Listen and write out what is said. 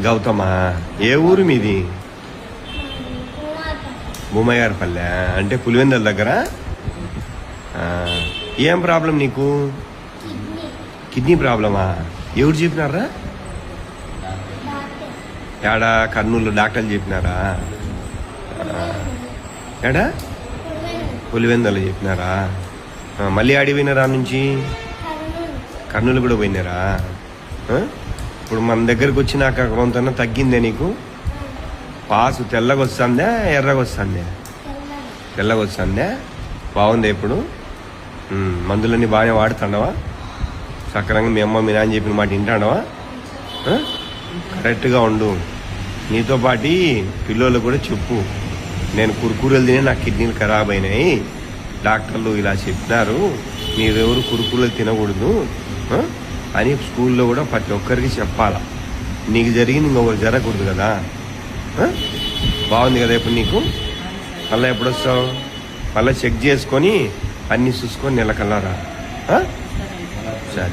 గౌతమా? ఏ ఊరు మీది? భూమయ్యారపల్లె అంటే పులివెందల దగ్గర. ఏం ప్రాబ్లం నీకు? కిడ్నీ ప్రాబ్లమా? ఎవరు చెప్పినారా? ఏడా కర్నూలు డాక్టర్లు చెప్పినారా? ఏడా పులివెందలు చెప్పినారా? మళ్ళీ ఆడి పోయినారా నుంచి? కర్నూలు కూడా పోయినారా? ఇప్పుడు మన దగ్గరకు వచ్చినాక కొంత తగ్గిందే నీకు? పాసు తెల్లగా వస్తుందా ఎర్రగా వస్తుందా? తెల్లగా వస్తుందా? బాగుందా ఇప్పుడు? మందులన్నీ బాగానే వాడుతున్నావా? సక్రంగా మీ అమ్మ మీ నాన్న చెప్పిన మాట వింటాడవా? కరెక్ట్గా ఉండు. నీతో పాటు పిల్లలు కూడా చెప్పు, నేను కురుకురలు తిని నా కిడ్నీలు ఖరాబ్ అయినాయి, డాక్టర్లు ఇలా చెప్పినారు, మీరెవరు కురుకురలు తినకూడదు అని స్కూల్లో కూడా ప్రతి ఒక్కరికి చెప్పాలా. నీకు జరిగింది ఇంకొకరు జరగకూడదు కదా. బాగుంది కదా ఇప్పుడు నీకు? మళ్ళీ ఎప్పుడు వస్తావు? మళ్ళీ చెక్ చేసుకొని అన్నీ చూసుకొని నెలకల్లారా. సరే.